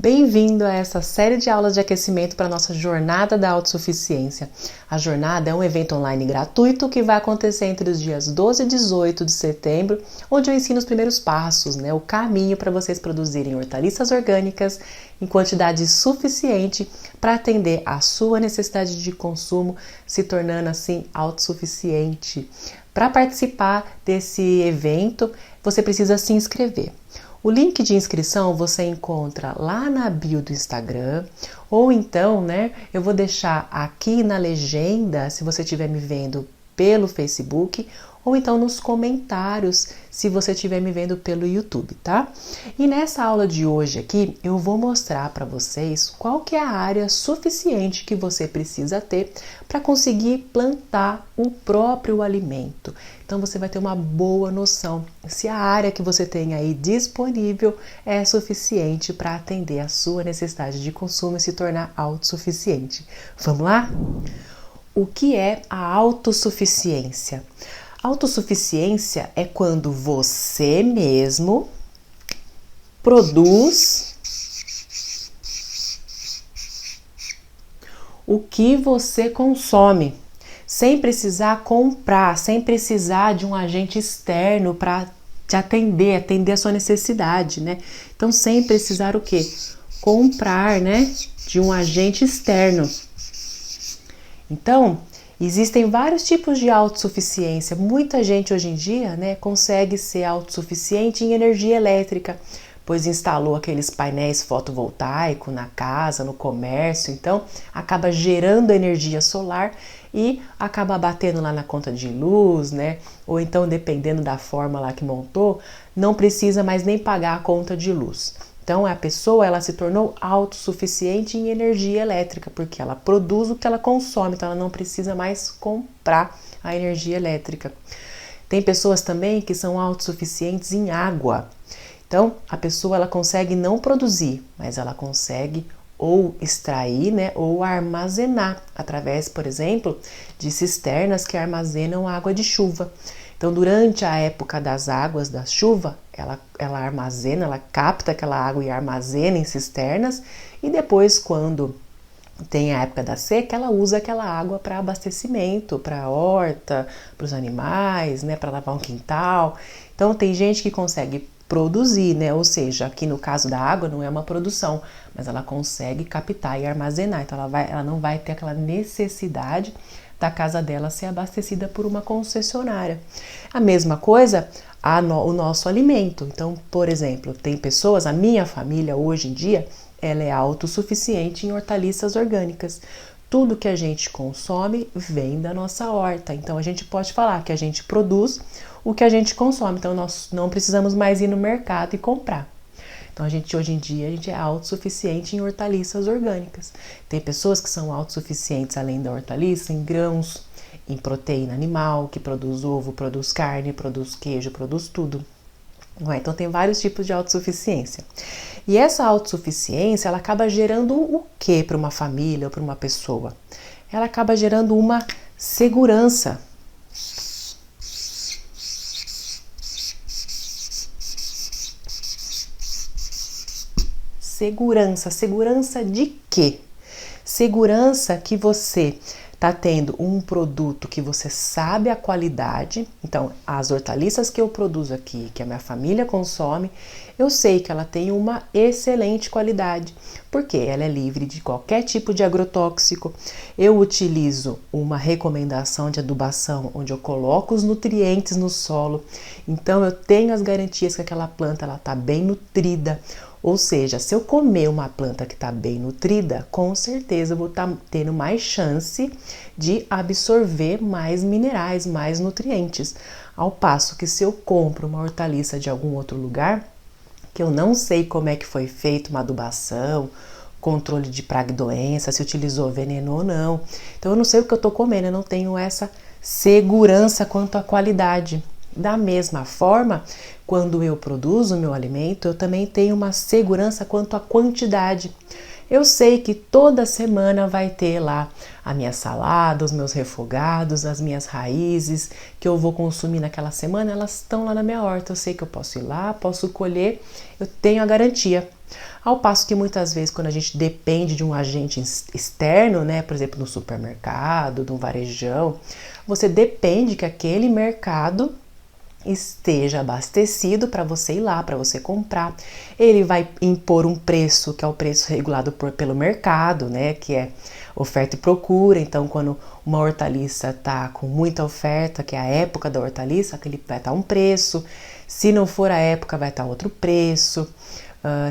Bem-vindo a essa série de aulas de aquecimento para a nossa Jornada da Autossuficiência. A jornada é um evento online gratuito que vai acontecer entre os dias 12 e 18 de setembro, onde eu ensino os primeiros passos, o caminho para vocês produzirem hortaliças orgânicas em quantidade suficiente para atender a sua necessidade de consumo, se tornando assim autossuficiente. Para participar desse evento, você precisa se inscrever. O link de inscrição você encontra lá na bio do Instagram, ou então, eu vou deixar aqui na legenda, se você estiver me vendo pelo Facebook, ou então nos comentários, se você estiver me vendo pelo YouTube, tá? E nessa aula de hoje aqui, eu vou mostrar para vocês qual que é a área suficiente que você precisa ter para conseguir plantar o próprio alimento. Então você vai ter uma boa noção se a área que você tem aí disponível é suficiente para atender a sua necessidade de consumo e se tornar autossuficiente. Vamos lá? O que é a autossuficiência? Autossuficiência é quando você mesmo produz o que você consome, sem precisar comprar, sem precisar de um agente externo para te atender a sua necessidade, Então, sem precisar o quê? Comprar, de um agente externo. Então, existem vários tipos de autossuficiência. Muita gente hoje em dia, consegue ser autossuficiente em energia elétrica, pois instalou aqueles painéis fotovoltaicos na casa, no comércio, então acaba gerando energia solar e acaba batendo lá na conta de luz, ou então, dependendo da forma lá que montou, não precisa mais nem pagar a conta de luz. Então, a pessoa ela se tornou autossuficiente em energia elétrica, porque ela produz o que ela consome, então ela não precisa mais comprar a energia elétrica. Tem pessoas também que são autossuficientes em água. Então, a pessoa ela consegue não produzir, mas ela consegue ou extrair, ou armazenar, através, por exemplo, de cisternas que armazenam água de chuva. Então, durante a época das águas da chuva, ela armazena, ela capta aquela água e armazena em cisternas, e depois, quando tem a época da seca, ela usa aquela água para abastecimento, para a horta, para os animais, para lavar um quintal. Então, tem gente que consegue produzir, ou seja, aqui no caso da água não é uma produção, mas ela consegue captar e armazenar, então ela não vai ter aquela necessidade da casa dela ser abastecida por uma concessionária. A mesma coisa, o nosso alimento. Então, por exemplo, tem pessoas, a minha família hoje em dia, ela é autossuficiente em hortaliças orgânicas. Tudo que a gente consome vem da nossa horta. Então, a gente pode falar que a gente produz o que a gente consome. Então, nós não precisamos mais ir no mercado e comprar. Então, hoje em dia, a gente é autossuficiente em hortaliças orgânicas. Tem pessoas que são autossuficientes, além da hortaliça, em grãos, em proteína animal, que produz ovo, produz carne, produz queijo, produz tudo. Então, tem vários tipos de autossuficiência. E essa autossuficiência, ela acaba gerando o quê para uma família ou para uma pessoa? Ela acaba gerando uma segurança. Segurança de quê? Segurança que você está tendo um produto que você sabe a qualidade. Então, as hortaliças que eu produzo aqui, que a minha família consome, eu sei que ela tem uma excelente qualidade, porque ela é livre de qualquer tipo de agrotóxico. Eu utilizo uma recomendação de adubação, onde eu coloco os nutrientes no solo. Então, eu tenho as garantias que aquela planta está bem nutrida. Ou seja, se eu comer uma planta que está bem nutrida, com certeza eu vou estar tendo mais chance de absorver mais minerais, mais nutrientes. Ao passo que se eu compro uma hortaliça de algum outro lugar, que eu não sei como é que foi feita uma adubação, controle de praga e doença, se utilizou veneno ou não. Então eu não sei o que eu estou comendo, eu não tenho essa segurança quanto à qualidade. Da mesma forma, quando eu produzo o meu alimento, eu também tenho uma segurança quanto à quantidade. Eu sei que toda semana vai ter lá a minha salada, os meus refogados, as minhas raízes que eu vou consumir naquela semana, elas estão lá na minha horta. Eu sei que eu posso ir lá, posso colher, eu tenho a garantia. Ao passo que muitas vezes quando a gente depende de um agente externo, né, por exemplo, no supermercado, no varejão, você depende que aquele mercado esteja abastecido para você ir lá, para você comprar. Ele vai impor um preço, que é o preço regulado pelo mercado, né, que é oferta e procura. Então, quando uma hortaliça está com muita oferta, que é a época da hortaliça, ele vai estar um preço. Se não for a época, vai estar outro preço.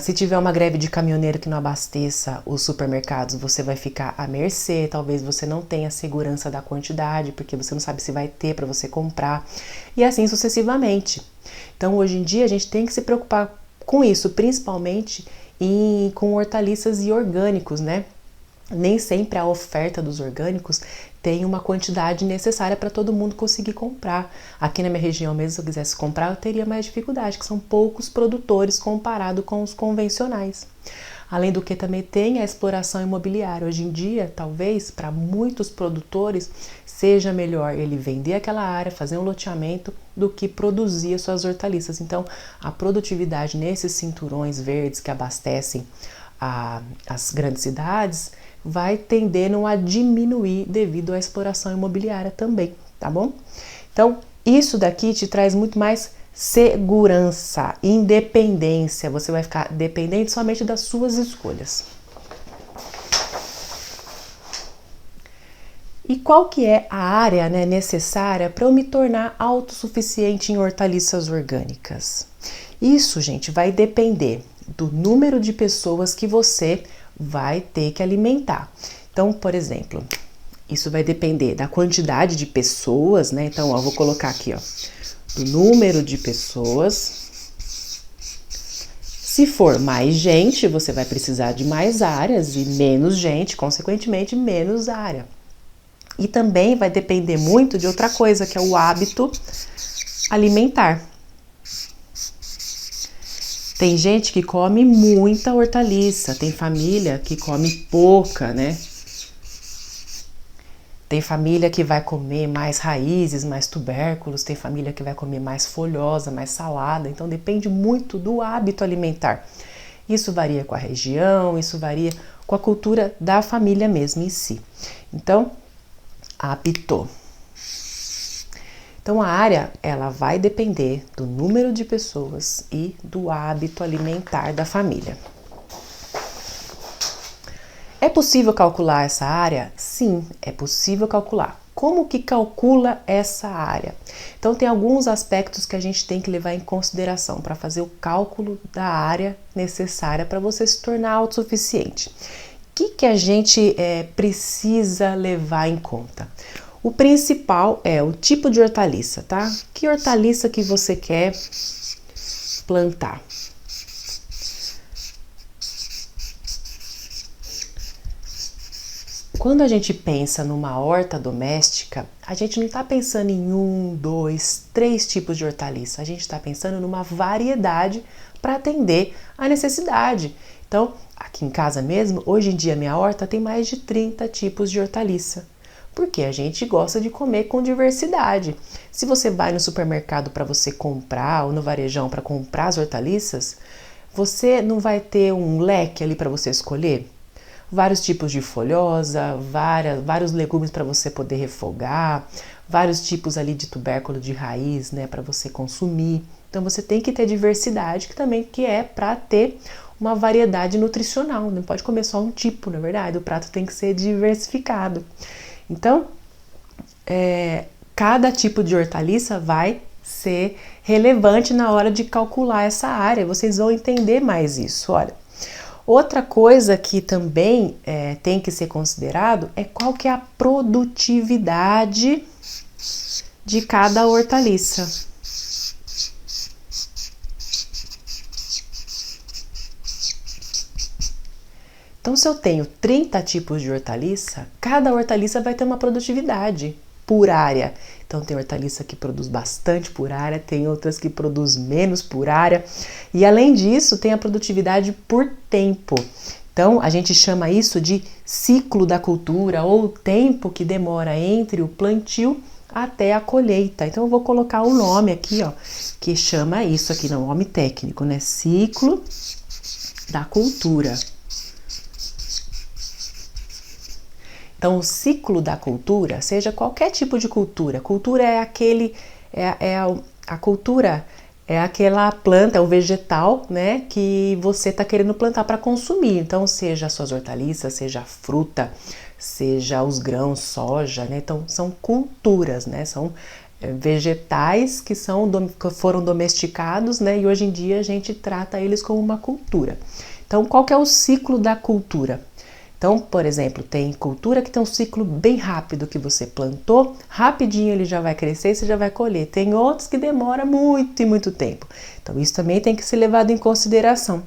Se tiver uma greve de caminhoneiro que não abasteça os supermercados, você vai ficar à mercê, talvez você não tenha segurança da quantidade, porque você não sabe se vai ter para você comprar, e assim sucessivamente. Então, hoje em dia, a gente tem que se preocupar com isso, principalmente com hortaliças e orgânicos, né? Nem sempre a oferta dos orgânicos tem uma quantidade necessária para todo mundo conseguir comprar. Aqui na minha região mesmo, se eu quisesse comprar, eu teria mais dificuldade, que são poucos produtores comparado com os convencionais. Além do que também tem a exploração imobiliária. Hoje em dia, talvez, para muitos produtores, seja melhor ele vender aquela área, fazer um loteamento, do que produzir as suas hortaliças. Então, a produtividade nesses cinturões verdes que abastecem as grandes cidades vai tendendo a diminuir devido à exploração imobiliária também, tá bom? Então, isso daqui te traz muito mais segurança, independência, você vai ficar dependente somente das suas escolhas. E qual que é a área, né, necessária para eu me tornar autossuficiente em hortaliças orgânicas? Isso, gente, vai depender do número de pessoas que você vai ter que alimentar. Então, por exemplo, isso vai depender da quantidade de pessoas, né? Então, ó, eu vou colocar aqui, ó, do número de pessoas. Se for mais gente, você vai precisar de mais áreas, e menos gente, consequentemente, menos área. E também vai depender muito de outra coisa, que é o hábito alimentar. Tem gente que come muita hortaliça, tem família que come pouca, né? Tem família que vai comer mais raízes, mais tubérculos, tem família que vai comer mais folhosa, mais salada, então depende muito do hábito alimentar. Isso varia com a região, isso varia com a cultura da família mesmo em si. Então, hábito. Então, a área, ela vai depender do número de pessoas e do hábito alimentar da família. É possível calcular essa área? Sim, é possível calcular. Como que calcula essa área? Então, tem alguns aspectos que a gente tem que levar em consideração para fazer o cálculo da área necessária para você se tornar autossuficiente. O que a gente precisa levar em conta? O principal é o tipo de hortaliça, tá? Que hortaliça que você quer plantar? Quando a gente pensa numa horta doméstica, a gente não está pensando em 1, 2, 3 tipos de hortaliça. A gente está pensando numa variedade para atender a necessidade. Então, aqui em casa mesmo, hoje em dia minha horta tem mais de 30 tipos de hortaliça. Porque a gente gosta de comer com diversidade. Se você vai no supermercado para você comprar ou no varejão para comprar as hortaliças, você não vai ter um leque ali para você escolher? Vários tipos de folhosa, vários legumes para você poder refogar, vários tipos ali de tubérculo de raiz, né, para você consumir. Então você tem que ter diversidade, que é para ter uma variedade nutricional. Não pode comer só um tipo, na verdade. O prato tem que ser diversificado. Então, cada tipo de hortaliça vai ser relevante na hora de calcular essa área. Vocês vão entender mais isso. Olha, outra coisa que também tem que ser considerado é qual que é a produtividade de cada hortaliça. Então, se eu tenho 30 tipos de hortaliça, cada hortaliça vai ter uma produtividade por área. Então, tem hortaliça que produz bastante por área, tem outras que produz menos por área. E, além disso, tem a produtividade por tempo. Então, a gente chama isso de ciclo da cultura, ou tempo que demora entre o plantio até a colheita. Então, eu vou colocar o nome aqui, ó, que chama isso aqui, no nome técnico, né? Ciclo da cultura. Então, o ciclo da cultura, seja qualquer tipo de cultura, cultura é a cultura é aquela planta, o vegetal, né, que você está querendo plantar para consumir. Então, seja as suas hortaliças, seja a fruta, seja os grãos, soja, né? Então, são culturas, né? São vegetais que foram domesticados, né? E hoje em dia a gente trata eles como uma cultura. Então, qual que é o ciclo da cultura? Então, por exemplo, tem cultura que tem um ciclo bem rápido, que você plantou, rapidinho ele já vai crescer e você já vai colher. Tem outros que demora muito e muito tempo. Então, isso também tem que ser levado em consideração.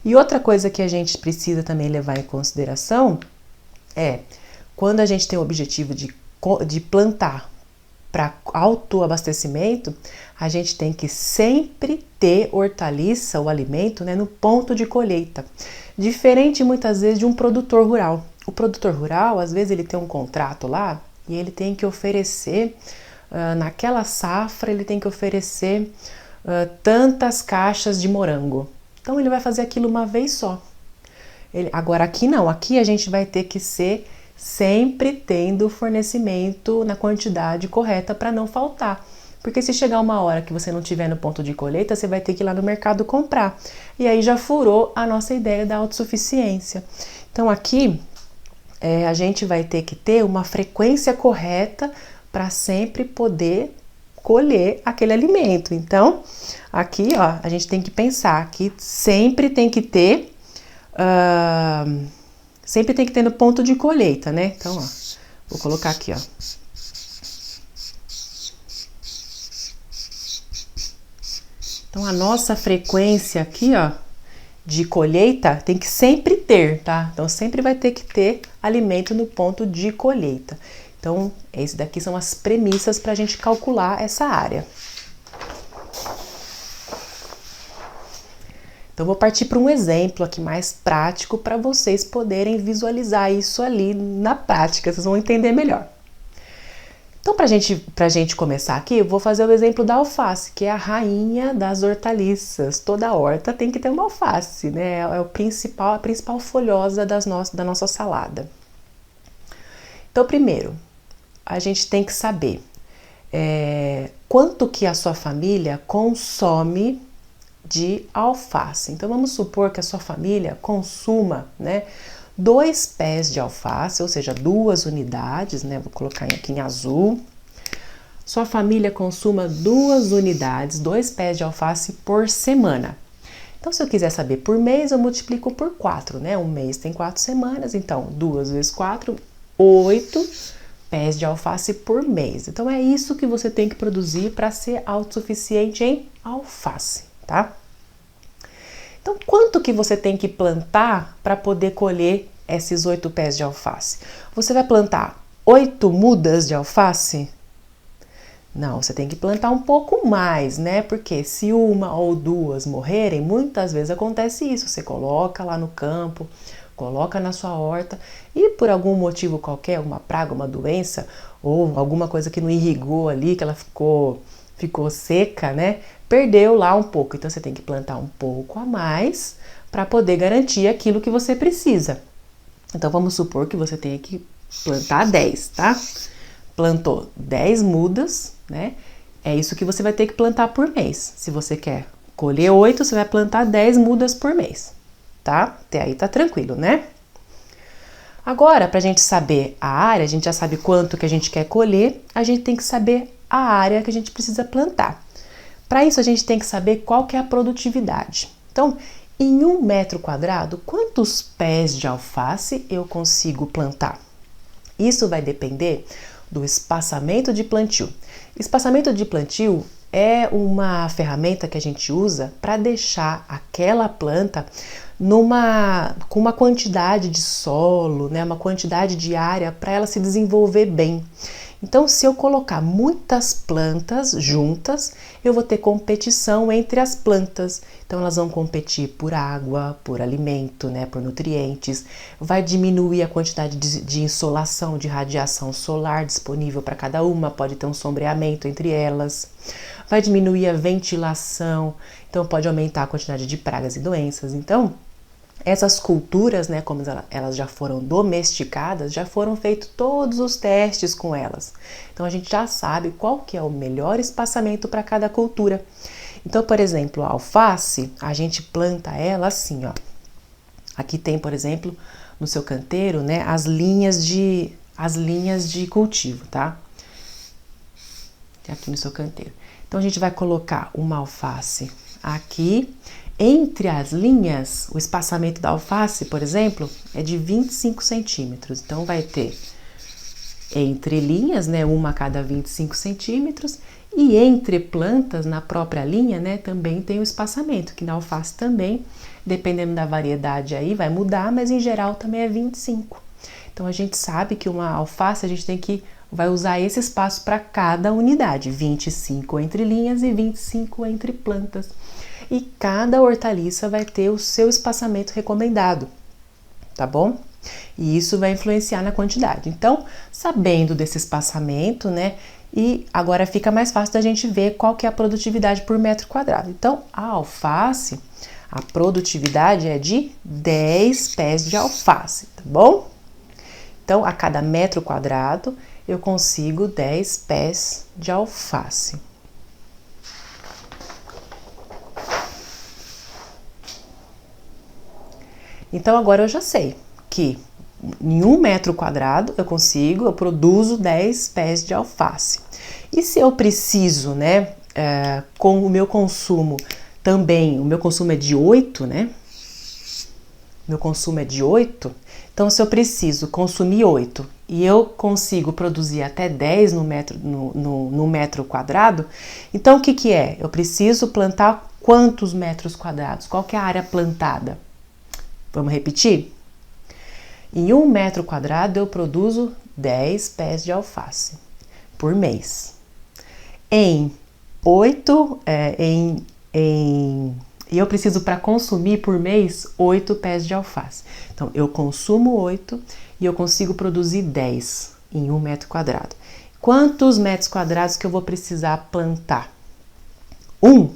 E outra coisa que a gente precisa também levar em consideração é quando a gente tem o objetivo de plantar para autoabastecimento, a gente tem que sempre ter hortaliça, o alimento, né, no ponto de colheita. Diferente muitas vezes de um produtor rural. O produtor rural, às vezes, ele tem um contrato lá e ele tem que oferecer, naquela safra, ele tem que oferecer tantas caixas de morango. Então, ele vai fazer aquilo uma vez só. Agora, aqui não. Aqui a gente vai ter que ser sempre tendo fornecimento na quantidade correta para não faltar. Porque se chegar uma hora que você não tiver no ponto de colheita, você vai ter que ir lá no mercado comprar. E aí já furou a nossa ideia da autossuficiência. Então aqui a gente vai ter que ter uma frequência correta para sempre poder colher aquele alimento. Então aqui ó, a gente tem que pensar que sempre tem que ter no ponto de colheita, né? Então ó, vou colocar aqui ó. Então, a nossa frequência aqui, ó, de colheita tem que sempre ter, tá? Então, sempre vai ter que ter alimento no ponto de colheita. Então, esse daqui são as premissas para a gente calcular essa área. Então, vou partir para um exemplo aqui mais prático para vocês poderem visualizar isso ali na prática, vocês vão entender melhor. Então, pra gente começar aqui, eu vou fazer o exemplo da alface, que é a rainha das hortaliças. Toda horta tem que ter uma alface, né? É a principal folhosa da nossa salada. Então, primeiro, a gente tem que saber quanto que a sua família consome de alface. Então, vamos supor que a sua família consuma, né, 2 pés de alface, ou seja, 2 unidades, né? Vou colocar aqui em azul. Sua família consuma 2 unidades, 2 pés de alface por semana. Então, se eu quiser saber por mês, eu multiplico por 4, né? Um mês tem 4 semanas, então 2 vezes 4, 8 pés de alface por mês. Então, é isso que você tem que produzir para ser autossuficiente em alface, tá? Então, quanto que você tem que plantar para poder colher esses 8 pés de alface? Você vai plantar 8 mudas de alface? Não, você tem que plantar um pouco mais, né? Porque se 1 ou 2 morrerem, muitas vezes acontece isso. Você coloca lá no campo, coloca na sua horta e por algum motivo qualquer, uma praga, uma doença ou alguma coisa que não irrigou ali, que ela ficou seca, né? Perdeu lá um pouco. Então você tem que plantar um pouco a mais para poder garantir aquilo que você precisa. Então vamos supor que você tenha que plantar 10, tá? Plantou 10 mudas, né? É isso que você vai ter que plantar por mês. Se você quer colher 8, você vai plantar 10 mudas por mês, tá? Até aí tá tranquilo, né? Agora, pra gente saber a área, a gente já sabe quanto que a gente quer colher, a gente tem que saber a área que a gente precisa plantar. Para isso, a gente tem que saber qual que é a produtividade. Então, em 1 metro quadrado, quantos pés de alface eu consigo plantar? Isso vai depender do espaçamento de plantio. Espaçamento de plantio é uma ferramenta que a gente usa para deixar aquela planta com uma quantidade de solo, né, uma quantidade de área para ela se desenvolver bem. Então, se eu colocar muitas plantas juntas, eu vou ter competição entre as plantas. Então, elas vão competir por água, por alimento, né, por nutrientes. Vai diminuir a quantidade de insolação, de radiação solar disponível para cada uma. Pode ter um sombreamento entre elas. Vai diminuir a ventilação. Então, pode aumentar a quantidade de pragas e doenças. Então, Essas culturas, né, como elas já foram domesticadas, já foram feitos todos os testes com elas. Então a gente já sabe qual que é o melhor espaçamento para cada cultura. Então, por exemplo, a alface, a gente planta ela assim, ó. Aqui tem, por exemplo, no seu canteiro, né, as linhas de cultivo, tá? Aqui no seu canteiro. Então a gente vai colocar uma alface aqui. Entre as linhas, o espaçamento da alface, por exemplo, é de 25 centímetros. Então, vai ter entre linhas, né, uma a cada 25 centímetros, e entre plantas, na própria linha, né, também tem o espaçamento, que na alface também, dependendo da variedade aí, vai mudar, mas em geral também é 25. Então, a gente sabe que uma alface, a gente vai usar esse espaço para cada unidade, 25 entre linhas e 25 entre plantas. E cada hortaliça vai ter o seu espaçamento recomendado, tá bom? E isso vai influenciar na quantidade. Então, sabendo desse espaçamento, né? E agora fica mais fácil da gente ver qual que é a produtividade por metro quadrado. Então, a alface, a produtividade é de 10 pés de alface, tá bom? Então, a cada metro quadrado, eu consigo 10 pés de alface. Então, agora eu já sei que em 1 metro quadrado eu produzo 10 pés de alface. E se eu preciso, né, com o meu consumo também, o meu consumo é de 8, né? Meu consumo é de 8, então se eu preciso consumir 8 e eu consigo produzir até 10 no metro quadrado, então o que que é? Eu preciso plantar quantos metros quadrados? Qual que é a área plantada? Vamos repetir? Em 1 metro quadrado eu produzo 10 pés de alface por mês. E eu preciso para consumir por mês 8 pés de alface. Então eu consumo 8 e eu consigo produzir 10 em 1 metro quadrado. Quantos metros quadrados que eu vou precisar plantar? 1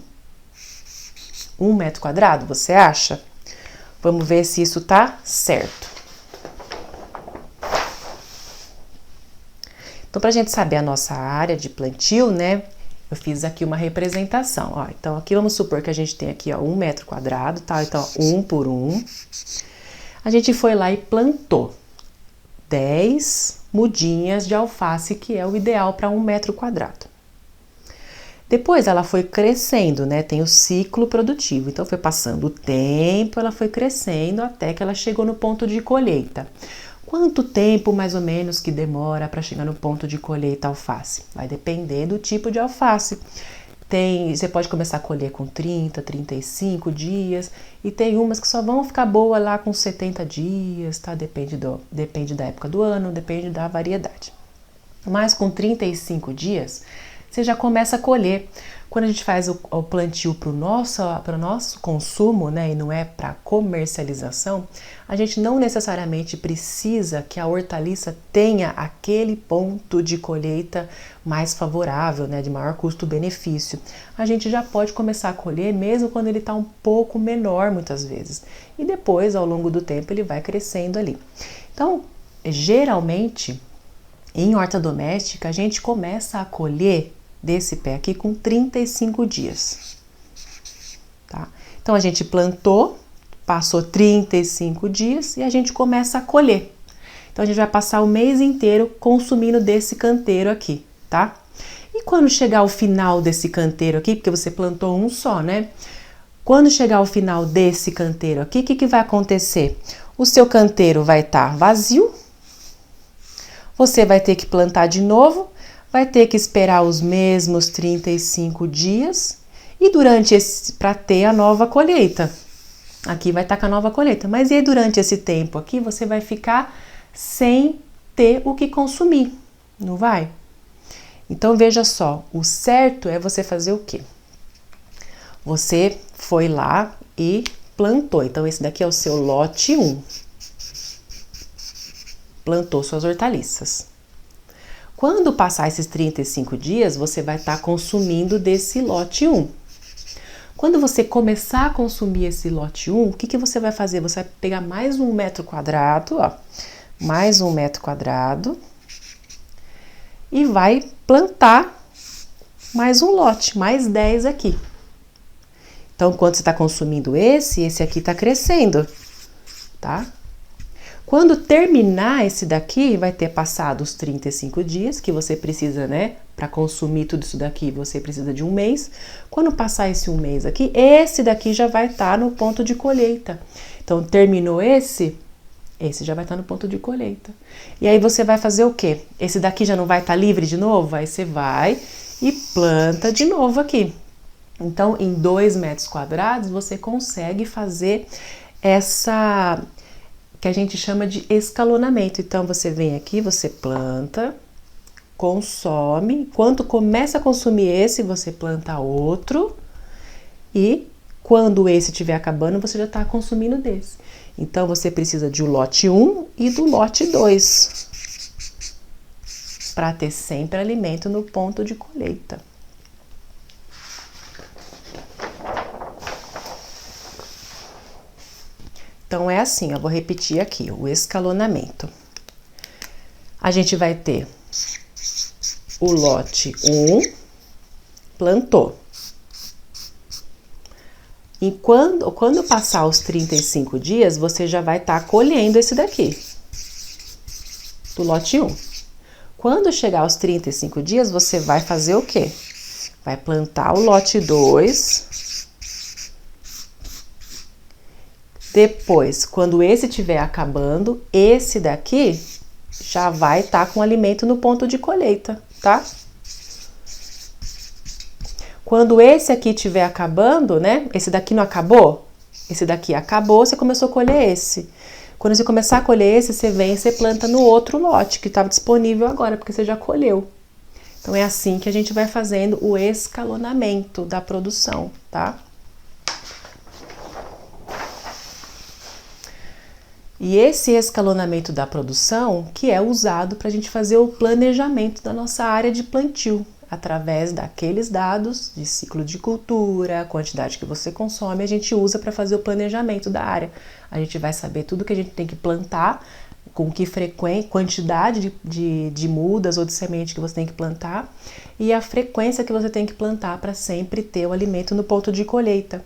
metro quadrado, você acha? Vamos ver se isso tá certo. Então, para a gente saber a nossa área de plantio, né? Eu fiz aqui uma representação, ó. Então, aqui vamos supor que a gente tem aqui, ó, 1 metro quadrado, tá? Então, ó, 1 por 1. A gente foi lá e plantou 10 mudinhas de alface, que é o ideal para 1 metro quadrado. Depois ela foi crescendo, né? Tem o ciclo produtivo. Então foi passando o tempo, ela foi crescendo até que ela chegou no ponto de colheita. Quanto tempo mais ou menos que demora para chegar no ponto de colheita a alface? Vai depender do tipo de alface. Você pode começar a colher com 30, 35 dias e tem umas que só vão ficar boa lá com 70 dias, tá? Depende da época do ano, depende da variedade. Mas com 35 dias, você já começa a colher. Quando a gente faz o plantio para o nosso consumo, né, e não é para comercialização, a gente não necessariamente precisa que a hortaliça tenha aquele ponto de colheita mais favorável, né, de maior custo-benefício. A gente já pode começar a colher mesmo quando ele está um pouco menor, muitas vezes. E depois, ao longo do tempo, ele vai crescendo ali. Então, geralmente, em horta doméstica, a gente começa a colher desse pé aqui com 35 dias, tá? Então, a gente plantou, passou 35 dias e a gente começa a colher. Então, a gente vai passar o mês inteiro consumindo desse canteiro aqui, tá? E quando chegar ao final desse canteiro aqui, porque você plantou um só, né? Quando chegar ao final desse canteiro aqui, o que vai acontecer? O seu canteiro vai estar vazio, você vai ter que plantar de novo, vai ter que esperar os mesmos 35 dias e para ter a nova colheita. Aqui vai estar com a nova colheita, mas e aí, durante esse tempo aqui você vai ficar sem ter o que consumir, não vai? Então veja só, o certo é você fazer o quê? Você foi lá e plantou, então esse daqui é o seu lote 1. Plantou suas hortaliças. Quando passar esses 35 dias, você vai estar consumindo desse lote 1. Quando você começar a consumir esse lote 1, o que você vai fazer? Você vai pegar mais 1 metro quadrado, ó, mais 1 metro quadrado e vai plantar mais um lote, mais 10 aqui. Então, quando você está consumindo esse aqui está crescendo, tá? Quando terminar esse daqui, vai ter passado os 35 dias que você precisa, né? Para consumir tudo isso daqui, você precisa de 1 mês. Quando passar esse 1 mês aqui, esse daqui já vai estar no ponto de colheita. Então, terminou esse já vai estar no ponto de colheita. E aí você vai fazer o quê? Esse daqui já não vai estar livre de novo? Aí você vai e planta de novo aqui. Então, em 2 metros quadrados, você consegue fazer essa que a gente chama de escalonamento. Então, você vem aqui, você planta, consome. Quando começa a consumir esse, você planta outro. E quando esse estiver acabando, você já está consumindo desse. Então, você precisa de o lote 1 e do lote 2 para ter sempre alimento no ponto de colheita. Então, é assim, eu vou repetir aqui, o escalonamento. A gente vai ter o lote 1, plantou. E quando passar os 35 dias, você já vai estar colhendo esse daqui, do lote 1. Quando chegar aos 35 dias, você vai fazer o quê? Vai plantar o lote 2. Depois, quando esse estiver acabando, esse daqui já vai estar com alimento no ponto de colheita, tá? Quando esse aqui estiver acabando, né? Esse daqui não acabou? Esse daqui acabou, você começou a colher esse. Quando você começar a colher esse, você vem e você planta no outro lote que estava disponível agora, porque você já colheu. Então, é assim que a gente vai fazendo o escalonamento da produção, tá? E esse escalonamento da produção que é usado para a gente fazer o planejamento da nossa área de plantio, através daqueles dados de ciclo de cultura, a quantidade que você consome, a gente usa para fazer o planejamento da área. A gente vai saber tudo que a gente tem que plantar, com que quantidade de mudas ou de semente que você tem que plantar e a frequência que você tem que plantar para sempre ter o alimento no ponto de colheita.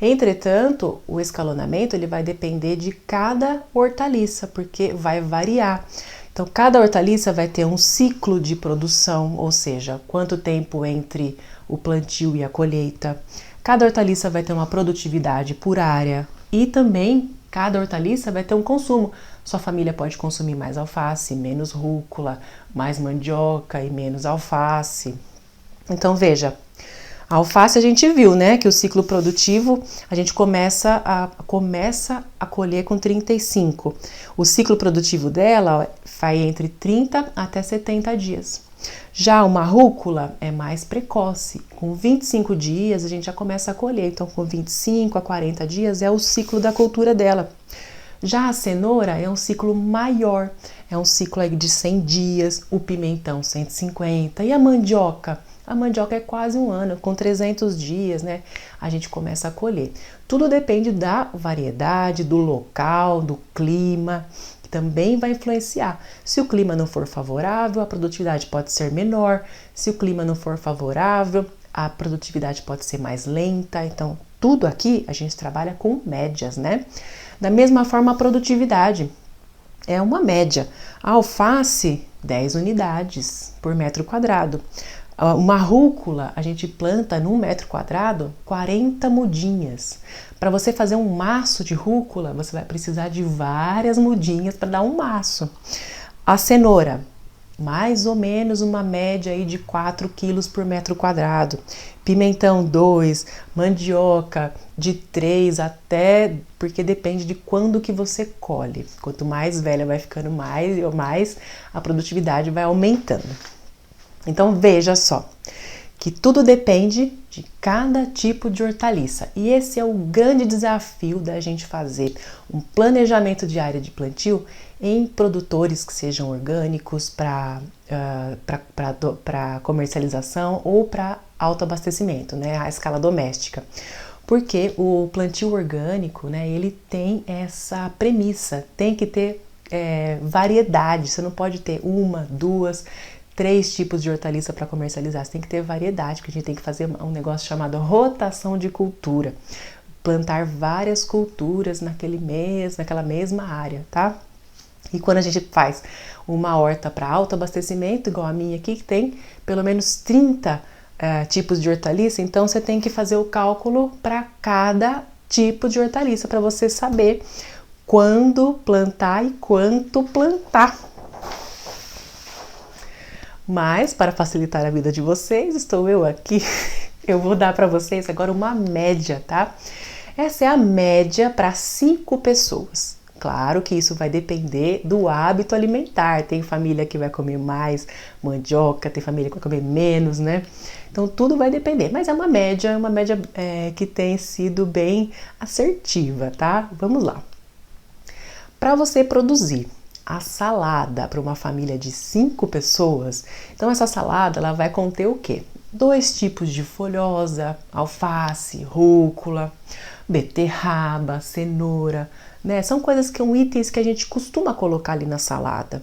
Entretanto, o escalonamento ele vai depender de cada hortaliça, porque vai variar. Então, cada hortaliça vai ter um ciclo de produção, ou seja, quanto tempo entre o plantio e a colheita. Cada hortaliça vai ter uma produtividade por área e também cada hortaliça vai ter um consumo. Sua família pode consumir mais alface, menos rúcula, mais mandioca e menos alface. Então, veja. A alface a gente viu, né, que o ciclo produtivo a gente começa a colher com 35. O ciclo produtivo dela vai entre 30 até 70 dias. Já uma rúcula é mais precoce, com 25 dias a gente já começa a colher, então com 25 a 40 dias é o ciclo da cultura dela. Já a cenoura é um ciclo maior, é um ciclo aí de 100 dias, o pimentão 150 e a mandioca? A mandioca é quase um ano, com 300 dias, né? A gente começa a colher. Tudo depende da variedade, do local, do clima, que também vai influenciar. Se o clima não for favorável, a produtividade pode ser menor. Se o clima não for favorável, a produtividade pode ser mais lenta. Então, tudo aqui a gente trabalha com médias, né? Da mesma forma, a produtividade é uma média. A alface, 10 unidades por metro quadrado. Uma rúcula, a gente planta num metro quadrado 40 mudinhas. Para você fazer um maço de rúcula, você vai precisar de várias mudinhas para dar um maço. A cenoura, mais ou menos uma média aí de 4 quilos por metro quadrado. Pimentão 2, mandioca de 3 até, porque depende de quando que você colhe. Quanto mais velha vai ficando mais a produtividade vai aumentando. Então, veja só, que tudo depende de cada tipo de hortaliça. E esse é o grande desafio da gente fazer um planejamento de área de plantio em produtores que sejam orgânicos para comercialização ou para autoabastecimento, né, a escala doméstica. Porque o plantio orgânico, né, ele tem essa premissa, tem que ter variedade, você não pode ter uma, duas, três tipos de hortaliça para comercializar, você tem que ter variedade, porque a gente tem que fazer um negócio chamado rotação de cultura, plantar várias culturas naquela mesma área, tá? E quando a gente faz uma horta para autoabastecimento, igual a minha aqui, que tem pelo menos 30 tipos de hortaliça, então você tem que fazer o cálculo para cada tipo de hortaliça, para você saber quando plantar e quanto plantar. Mas, para facilitar a vida de vocês, estou eu aqui. Eu vou dar para vocês agora uma média, tá? Essa é a média para 5 pessoas. Claro que isso vai depender do hábito alimentar. Tem família que vai comer mais mandioca, tem família que vai comer menos, né? Então tudo vai depender, mas é uma média que tem sido bem assertiva, tá? Vamos lá. Para você produzir a salada para uma família de 5 pessoas, então essa salada ela vai conter o quê? 2 tipos de folhosa, alface, rúcula, beterraba, cenoura, né? São itens que a gente costuma colocar ali na salada.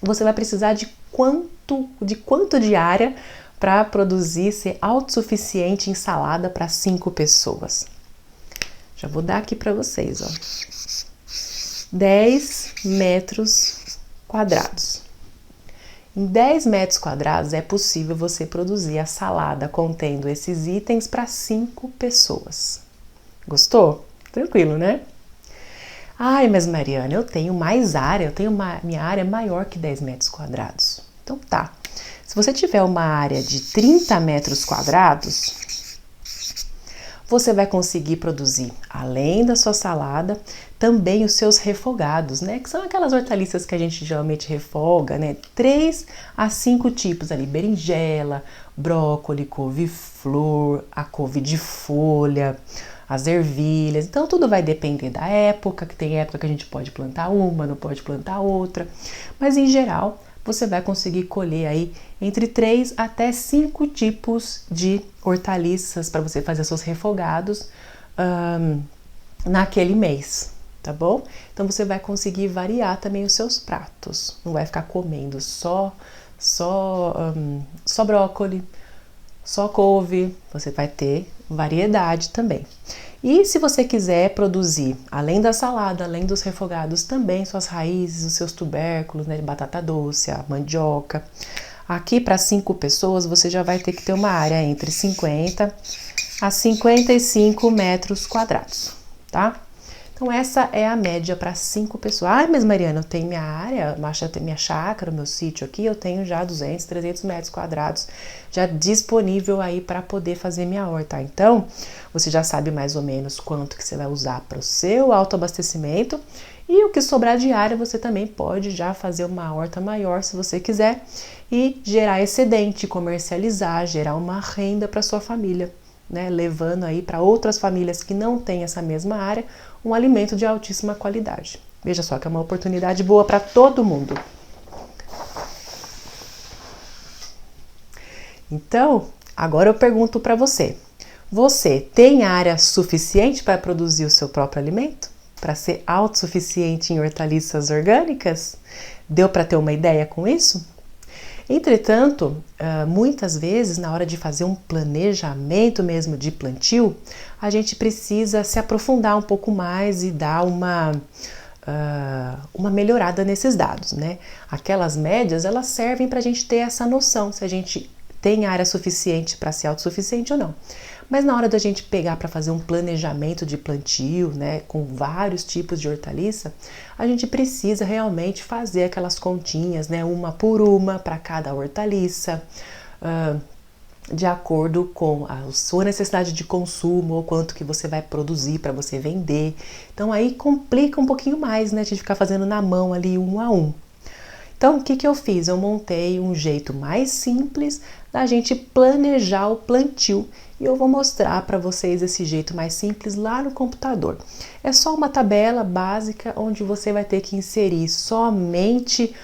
Você vai precisar de quanto de área para produzir, ser autossuficiente em salada para 5 pessoas. Já vou dar aqui para vocês, ó. 10 metros quadrados. Em 10 metros quadrados é possível você produzir a salada contendo esses itens para 5 pessoas. Gostou? Tranquilo, né? Ai, mas Mariana, eu tenho mais área, minha área é maior que 10 metros quadrados. Então tá, se você tiver uma área de 30 metros quadrados, você vai conseguir produzir, além da sua salada, também os seus refogados, né? Que são aquelas hortaliças que a gente geralmente refoga, né? 3 a 5 tipos ali, berinjela, brócolis, couve-flor, a couve de folha, as ervilhas. Então tudo vai depender da época, que tem época que a gente pode plantar uma, não pode plantar outra, mas em geral você vai conseguir colher aí entre 3 até 5 tipos de hortaliças para você fazer seus refogados naquele mês, tá bom? Então você vai conseguir variar também os seus pratos, não vai ficar comendo só brócolis, só couve, você vai ter variedade também. E se você quiser produzir, além da salada, além dos refogados, também suas raízes, os seus tubérculos, né, de batata doce, a mandioca. Aqui para 5 pessoas você já vai ter que ter uma área entre 50 a 55 metros quadrados, tá? Então essa é a média para 5 pessoas. Ai, mas Mariana, eu tenho minha área, minha chácara, meu sítio aqui, eu tenho já 200, 300 metros quadrados já disponível aí para poder fazer minha horta. Então, você já sabe mais ou menos quanto que você vai usar para o seu autoabastecimento e o que sobrar de área você também pode já fazer uma horta maior se você quiser e gerar excedente, comercializar, gerar uma renda para sua família, né? Levando aí para outras famílias que não têm essa mesma área um alimento de altíssima qualidade. Veja só que é uma oportunidade boa para todo mundo. Então, agora eu pergunto para você: você tem área suficiente para produzir o seu próprio alimento? Para ser autossuficiente em hortaliças orgânicas? Deu para ter uma ideia com isso? Entretanto, muitas vezes na hora de fazer um planejamento mesmo de plantio, a gente precisa se aprofundar um pouco mais e dar uma melhorada nesses dados, né? Aquelas médias, elas servem para a gente ter essa noção se a gente tem área suficiente para ser autossuficiente ou não. Mas na hora da gente pegar para fazer um planejamento de plantio, né, com vários tipos de hortaliça, a gente precisa realmente fazer aquelas continhas, né, uma por uma para cada hortaliça, de acordo com a sua necessidade de consumo ou quanto que você vai produzir para você vender. Então aí complica um pouquinho mais, né, de ficar fazendo na mão ali um a um. Então, o que eu fiz? Eu montei um jeito mais simples da gente planejar o plantio e eu vou mostrar para vocês esse jeito mais simples lá no computador. É só uma tabela básica onde você vai ter que inserir somente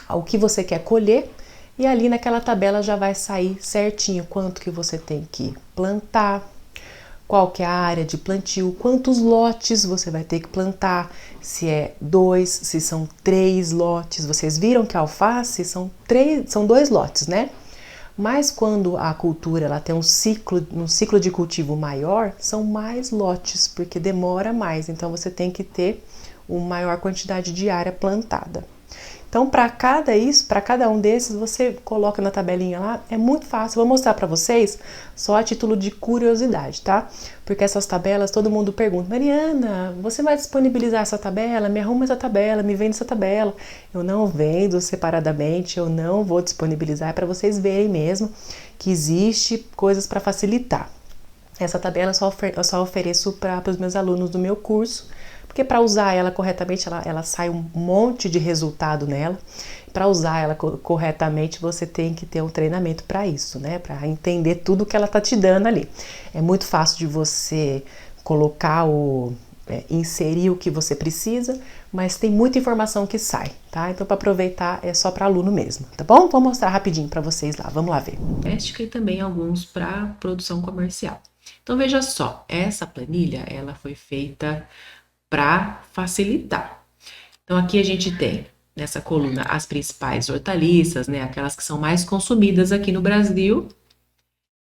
o que você quer colher E ali naquela tabela já vai sair certinho quanto que você tem que plantar, qual que é a área de plantio, quantos lotes você vai ter que plantar, se é 2, se são 3 lotes. Vocês viram que a alface são 2 lotes, né? Mas quando a cultura ela tem um ciclo de cultivo maior, são mais lotes, porque demora mais. Então você tem que ter uma maior quantidade de área plantada. Então, para cada um desses, você coloca na tabelinha lá, é muito fácil. Vou mostrar para vocês só a título de curiosidade, tá? Porque essas tabelas, todo mundo pergunta, Mariana, você vai disponibilizar essa tabela? Me arruma essa tabela, me vende essa tabela. Eu não vendo separadamente, eu não vou disponibilizar, é para vocês verem mesmo que existe coisas para facilitar. Essa tabela eu só ofereço para os meus alunos do meu curso, porque para usar ela corretamente, ela sai um monte de resultado nela. Para usar ela corretamente, você tem que ter um treinamento para isso, né? Para entender tudo que ela tá te dando ali. É muito fácil de você colocar inserir o que você precisa, mas tem muita informação que sai, tá? Então, para aproveitar, é só para aluno mesmo, tá bom? Vou mostrar rapidinho para vocês lá, vamos lá ver. Doméstica e também alguns para produção comercial. Então, veja só, essa planilha, ela foi feita para facilitar. Então, aqui a gente tem, nessa coluna, as principais hortaliças, né, aquelas que são mais consumidas aqui no Brasil.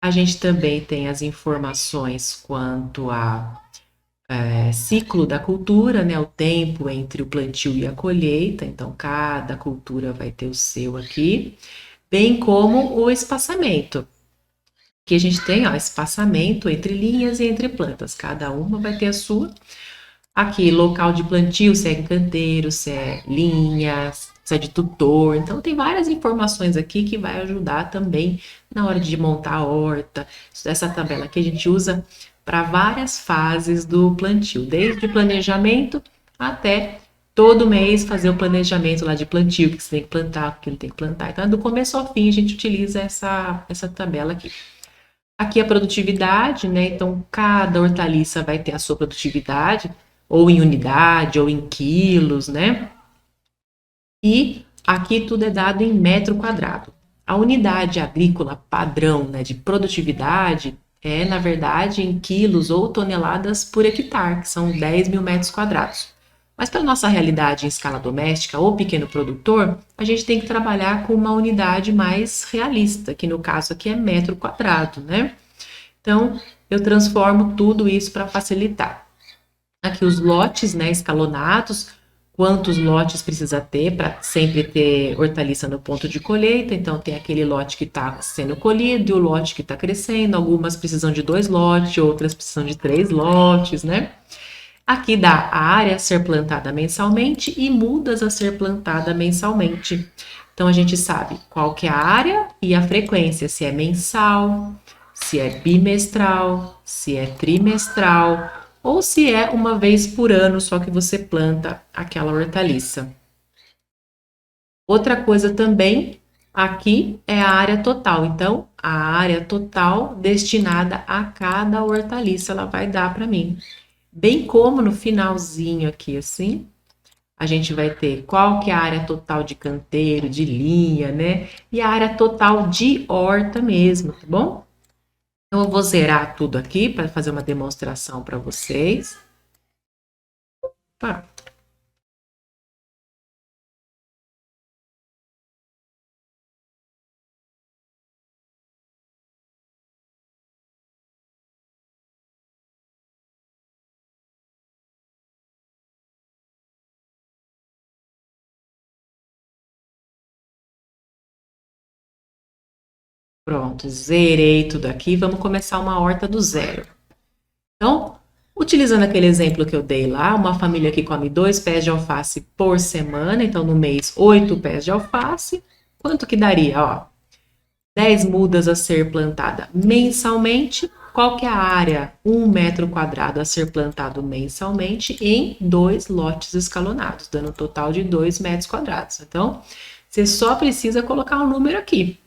A gente também tem as informações quanto a ciclo da cultura, né, o tempo entre o plantio e a colheita, então cada cultura vai ter o seu aqui, bem como o espaçamento. Aqui a gente tem, ó, espaçamento entre linhas e entre plantas, cada uma vai ter a sua. Aqui, local de plantio, se é em canteiro, se é linhas, se é de tutor. Então, tem várias informações aqui que vai ajudar também na hora de montar a horta. Essa tabela aqui a gente usa para várias fases do plantio, desde o planejamento até todo mês fazer o planejamento lá de plantio, o que você tem que plantar, o que não tem que plantar. Então, do começo ao fim, a gente utiliza essa tabela aqui. Aqui a produtividade, né? Então, cada hortaliça vai ter a sua produtividade, ou em unidade, ou em quilos, né? E aqui tudo é dado em metro quadrado. A unidade agrícola padrão, né, de produtividade é, na verdade, em quilos ou toneladas por hectare, que são 10 mil metros quadrados. Mas para nossa realidade em escala doméstica ou pequeno produtor, a gente tem que trabalhar com uma unidade mais realista, que no caso aqui é metro quadrado, né? Então, eu transformo tudo isso para facilitar. Aqui os lotes, né, escalonados, quantos lotes precisa ter para sempre ter hortaliça no ponto de colheita. Então, tem aquele lote que está sendo colhido e o lote que está crescendo. Algumas precisam de 2 lotes, outras precisam de 3 lotes, né? Aqui dá a área a ser plantada mensalmente e mudas a ser plantada mensalmente. Então, a gente sabe qual que é a área e a frequência, se é mensal, se é bimestral, se é trimestral, ou se é uma vez por ano só que você planta aquela hortaliça. Outra coisa também aqui é a área total. Então, a área total destinada a cada hortaliça ela vai dar para mim. Bem como no finalzinho aqui assim, a gente vai ter qual que é a área total de canteiro, de linha, né? E a área total de horta mesmo, tá bom? Então, eu vou zerar tudo aqui para fazer uma demonstração para vocês. Tá. Pronto, zerei tudo aqui. Vamos começar uma horta do zero. Então, utilizando aquele exemplo que eu dei lá, uma família que come 2 pés de alface por semana, então no mês 8 pés de alface, quanto que daria? Ó, 10 mudas a ser plantada mensalmente. Qual que é a área? 1 metro quadrado a ser plantado mensalmente em 2 lotes escalonados, dando um total de 2 metros quadrados. Então, você só precisa colocar um número aqui,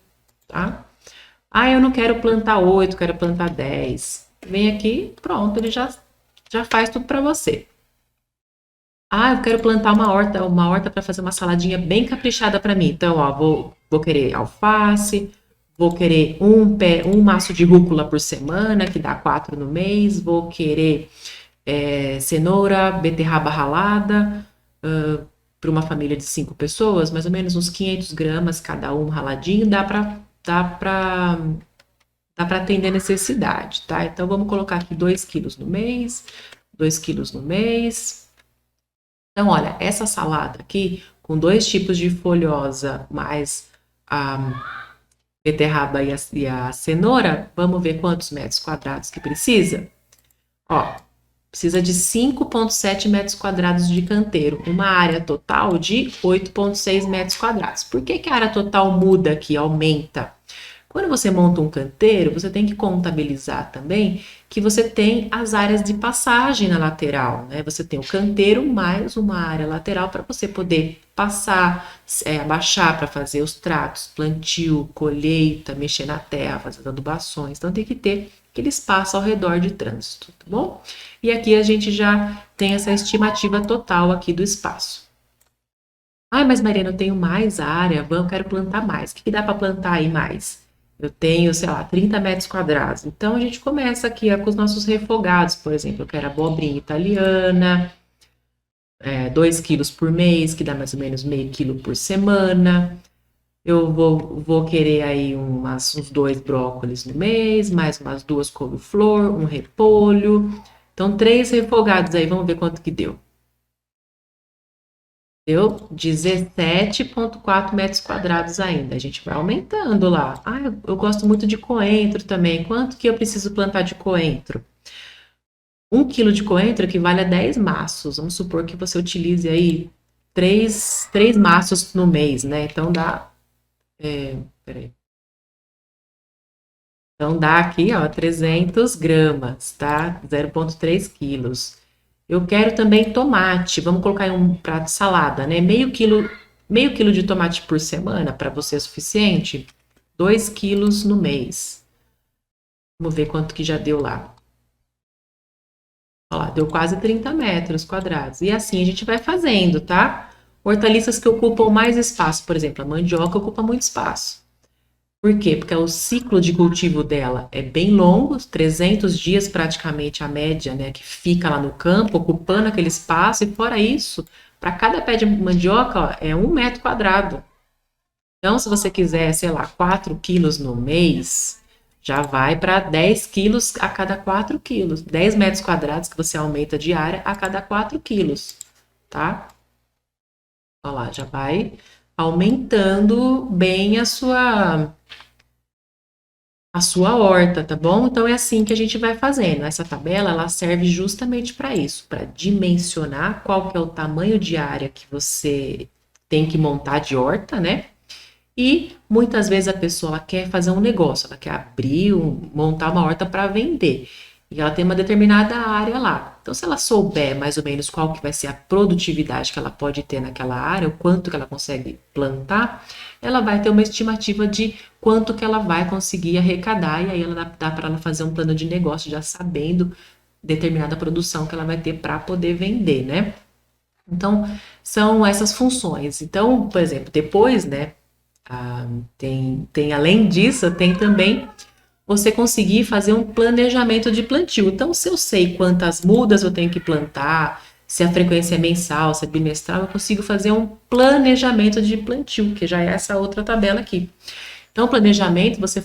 tá? Ah, eu não quero plantar 8, quero plantar 10. Vem aqui, pronto, ele já faz tudo para você. Ah, eu quero plantar uma horta para fazer uma saladinha bem caprichada para mim. Então, ó, vou querer alface, vou querer um maço de rúcula por semana, que dá 4 no mês, vou querer cenoura, beterraba ralada, para uma família de 5 pessoas, mais ou menos uns 500 gramas cada um raladinho, dá para dá para atender a necessidade, tá? Então, vamos colocar aqui 2 quilos no mês, 2 quilos no mês. Então, olha, essa salada aqui, com 2 tipos de folhosa, mais a beterraba e a cenoura, vamos ver quantos metros quadrados que precisa? Ó, precisa de 5,7 metros quadrados de canteiro, uma área total de 8,6 metros quadrados. Por que que a área total muda aqui, aumenta? Quando você monta um canteiro, você tem que contabilizar também que você tem as áreas de passagem na lateral, né? Você tem o canteiro mais uma área lateral para você poder passar, abaixar para fazer os tratos, plantio, colheita, mexer na terra, fazer adubações. Então tem que ter aquele espaço ao redor de trânsito, tá bom? E aqui a gente já tem essa estimativa total aqui do espaço. Ah, mas Mariana, eu tenho mais área, eu quero plantar mais. O que dá para plantar aí mais? Eu tenho, sei lá, 30 metros quadrados. Então a gente começa aqui com os nossos refogados, por exemplo. Eu quero abobrinha italiana, 2 quilos por mês, que dá mais ou menos meio quilo por semana. Eu vou querer aí uns 2 brócolis no mês, mais umas 2 couve-flor, um repolho. Então, 3 refogados aí, vamos ver quanto que deu. Deu 17,4 metros quadrados ainda. A gente vai aumentando lá. Ah, eu gosto muito de coentro também. Quanto que eu preciso plantar de coentro? 1 quilo de coentro equivale a 10 maços. Vamos supor que você utilize aí três maços no mês, né? Então dá. Peraí. Então dá aqui, ó, 300 gramas, tá? 0,3 quilos. Eu quero também tomate. Vamos colocar em um prato de salada, né? Meio quilo de tomate por semana para você é suficiente? 2 quilos no mês. Vamos ver quanto que já deu lá. Olha lá, deu quase 30 metros quadrados. E assim a gente vai fazendo, tá? Hortaliças que ocupam mais espaço, por exemplo, a mandioca ocupa muito espaço. Por quê? Porque o ciclo de cultivo dela é bem longo, 300 dias praticamente a média, né, que fica lá no campo, ocupando aquele espaço, e fora isso, para cada pé de mandioca, ó, é 1 metro quadrado. Então, se você quiser, sei lá, 4 quilos no mês, já vai para 10 quilos a cada 4 quilos. 10 metros quadrados que você aumenta de área a cada 4 quilos, tá? Olha lá, já vai aumentando bem a sua horta, tá bom? Então é assim que a gente vai fazendo. Essa tabela, ela serve justamente para isso, para dimensionar qual que é o tamanho de área que você tem que montar de horta, né? E muitas vezes a pessoa ela quer fazer um negócio, ela quer montar uma horta para vender. E ela tem uma determinada área lá. Então, se ela souber mais ou menos qual que vai ser a produtividade que ela pode ter naquela área, o quanto que ela consegue plantar, ela vai ter uma estimativa de quanto que ela vai conseguir arrecadar. E aí ela dá para ela fazer um plano de negócio já sabendo determinada produção que ela vai ter para poder vender, né? Então, são essas funções. Então, por exemplo, depois, né, tem além disso, tem também você conseguir fazer um planejamento de plantio. Então, se eu sei quantas mudas eu tenho que plantar, se a frequência é mensal, se é bimestral, eu consigo fazer um planejamento de plantio, que já é essa outra tabela aqui. Então, o planejamento, você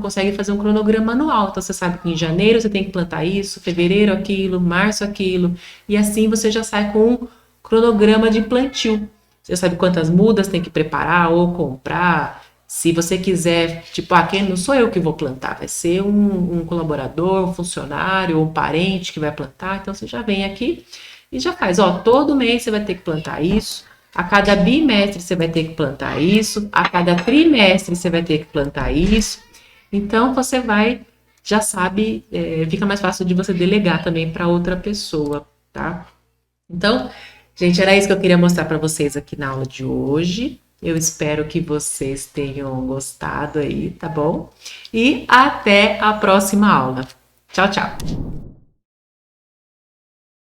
consegue fazer um cronograma anual. Então, você sabe que em janeiro você tem que plantar isso, fevereiro aquilo, março aquilo, e assim você já sai com um cronograma de plantio. Você sabe quantas mudas tem que preparar ou comprar. Se você quiser, tipo, quem não sou eu que vou plantar, vai ser um colaborador, um funcionário, ou um parente que vai plantar. Então você já vem aqui e já faz. Ó, todo mês você vai ter que plantar isso. A cada bimestre você vai ter que plantar isso. A cada trimestre você vai ter que plantar isso. Então você já sabe, fica mais fácil de você delegar também para outra pessoa, tá? Então, gente, era isso que eu queria mostrar para vocês aqui na aula de hoje. Eu espero que vocês tenham gostado aí, tá bom? E até a próxima aula. Tchau, tchau!